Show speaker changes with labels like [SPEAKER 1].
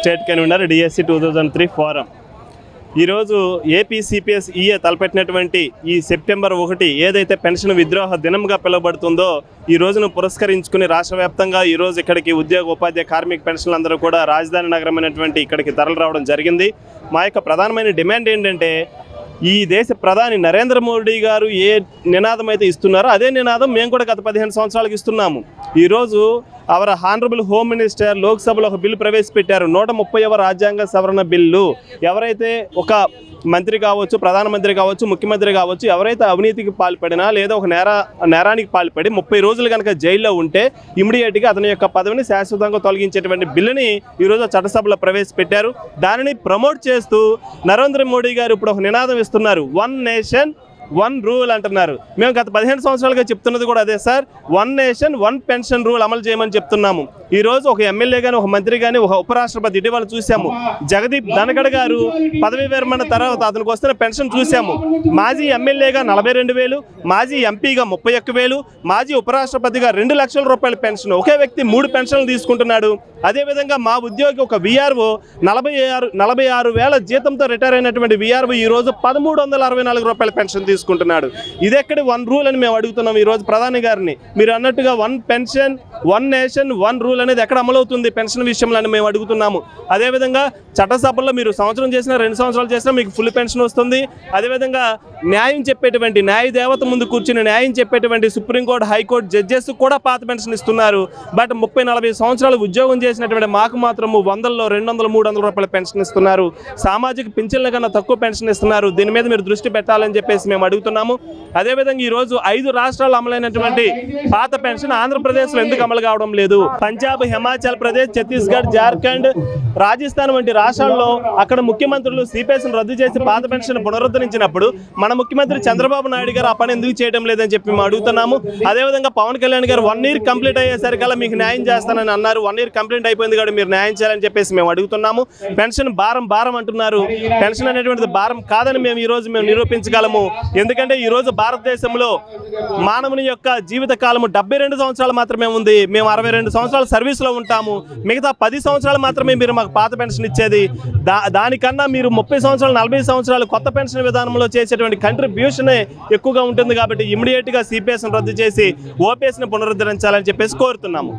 [SPEAKER 1] State convener DSC 2003 forum ఈరోజు AP CPS EA తలపెట్టినటువంటి ఈ September 1 ఏదైతే పెన్షన్ విద్రోహ దినంగా పిలువబడుతుందో ఈ రోజును పురస్కరించుకుని రాష్ట్ర వ్యాప్తంగా ఈరోజు ఇక్కడికి ఉద్యోగ ఉపాధ్యాయ కార్మిక పెన్షన్లు అందరూ కూడా రాజధాని నగరమైనటువంటి ఇక్కడికి తరలి రావడం జరిగింది. మా యొక్క ప్రధానమైన డిమాండ్ ఏంటంటే ఈ దేశ ప్రధాని నరేంద్ర మోడీ గారు ఏ నినాదం అయితే ఇస్తున్నారో అదే నినాదం మేము కూడా గత 15 సంవత్సరాలకు ఇస్తున్నాము. ఈరోజు అవర్ హానరబుల్ హోమ్ మినిస్టర్ లోక్సభలో ఒక బిల్లు ప్రవేశపెట్టారు, 130వ రాజ్యాంగ సవరణ బిల్లు. ఎవరైతే ఒక మంత్రి కావచ్చు, ప్రధానమంత్రి కావచ్చు, ముఖ్యమంత్రి కావచ్చు, ఎవరైతే అవినీతికి పాల్పడినా లేదా ఒక నేరానికి పాల్పడి 30 రోజులు కనుక జైల్లో ఉంటే ఇమీడియట్గా అతని యొక్క పదవిని శాశ్వతంగా తొలగించేటువంటి బిల్లుని ఈరోజు చట్టసభలో ప్రవేశపెట్టారు. దానిని ప్రమోట్ చేస్తూ నరేంద్ర మోడీ గారు ఇప్పుడు ఒక నినాదం ఇస్తున్నారు, 1 నేషన్ 1 రూల్ అంటున్నారు. మేము గత 15 సంవత్సరాలుగా చెప్తున్నది కూడా అదే సార్, 1 నేషన్ 1 పెన్షన్ రూల్ అమలు చేయమని చెప్తున్నాము. ఈరోజు ఒక ఎమ్మెల్యే కానీ, ఒక మంత్రి కానీ, ఒక ఉపరాష్ట్రపతి ఇటీవల చూసాము. జగదీప్ ధనఖడ్ గారు పదవి విరమణ తర్వాత అతనికి వస్తున్న పెన్షన్ చూసాము. మాజీ ఎమ్మెల్యేగా 42,000, మాజీ ఎంపీగా 31,000, మాజీ ఉపరాష్ట్రపతిగా 2 లక్షల రూపాయల పెన్షన్. ఒకే వ్యక్తి 3 పెన్షన్లు తీసుకుంటున్నాడు. అదేవిధంగా మా ఉద్యోగి ఒక విఆర్ఓ 46,000 జీతంతో రిటైర్ అయినటువంటి విఆర్ఓ ఈరోజు 1,364 రూపాయల పెన్షన్ తీసుకుంటున్నాడు. ఇది ఎక్కడి 1 రూల్ అని మేము అడుగుతున్నాం ఈరోజు ప్రధాని గారిని. మీరు అన్నట్టుగా 1 పెన్షన్ 1 నేషన్ 1 రూల్ అనేది ఎక్కడ అమలవుతుంది పెన్షన్ విషయంలో అని మేము అడుగుతున్నాము. అదేవిధంగా చట్టసభల్లో మీరు సంవత్సరం చేసినా 2 సంవత్సరాలు చేసినా మీకు ఫుల్ పెన్షన్ వస్తుంది. అదేవిధంగా న్యాయం చెప్పేటువంటి న్యాయ దేవత ముందు కూర్చుని న్యాయం చెప్పేటువంటి సుప్రీంకోర్టు, హైకోర్టు జడ్జెస్ కూడా పాత పెన్షన్ ఇస్తున్నారు. బట్ 30-40 సంవత్సరాలు ఉద్యోగం చేసినటువంటి మాకు మాత్రము 100లో 200-300 రూపాయల పెన్షన్ ఇస్తున్నారు. సామాజిక పింఛన్ల కన్నా తక్కువ పెన్షన్ ఇస్తున్నారు. దీని మీద మీరు దృష్టి పెట్టాలని చెప్పేసి మేము అడుగుతున్నాము. అదేవిధంగా ఈరోజు 5 రాష్ట్రాలు అమలైనటువంటి పాత పెన్షన్ ఆంధ్రప్రదేశ్లో ఎందుకు అమలు కావడం లేదు? పంజాబ్, హిమాచల్ ప్రదేశ్, ఛత్తీస్గఢ్, జార్ఖండ్, రాజస్థాన్ వంటి రాష్ట్రాల్లో అక్కడ ముఖ్యమంత్రులు సిపిఎస్ను రద్దు చేసి పాత పెన్షన్ పునరుద్ధరించినప్పుడు మన ముఖ్యమంత్రి చంద్రబాబు నాయుడు గారు ఆ పని ఎందుకు చేయడం లేదని చెప్పి మేము అడుగుతున్నాము. అదేవిధంగా పవన్ కళ్యాణ్ గారు 1 ఇయర్ కంప్లీట్ అయ్యేసరికల్లా మీకు న్యాయం చేస్తానని అన్నారు. 1 ఇయర్ కంప్లీట్ అయిపోయింది కాబట్టి మీరు న్యాయం చేయాలని చెప్పేసి మేము అడుగుతున్నాము. పెన్షన్ భారం అంటున్నారు. పెన్షన్ అనేటువంటిది భారం కాదని మేము నిరూపించగలము. ఎందుకంటే ఈరోజు భారతదేశంలో మానవుని యొక్క జీవిత కాలము 72 సంవత్సరాలు మాత్రమే ఉంది. మేము 62 సంవత్సరాల సర్వీస్లో ఉంటాము. మిగతా 10 సంవత్సరాలు మాత్రమే మీరు మాకు పాత పెన్షన్ ఇచ్చేది. దానికన్నా మీరు 30 సంవత్సరాలు 40 సంవత్సరాలు కొత్త పెన్షన్ విధానంలో చేసేటువంటి కంట్రిబ్యూషనే ఎక్కువగా ఉంటుంది. కాబట్టి ఇమీడియట్గా సిపిఎస్ను రద్దు చేసి ఓపీఎస్ని పునరుద్ధరించాలని చెప్పేసి కోరుతున్నాము.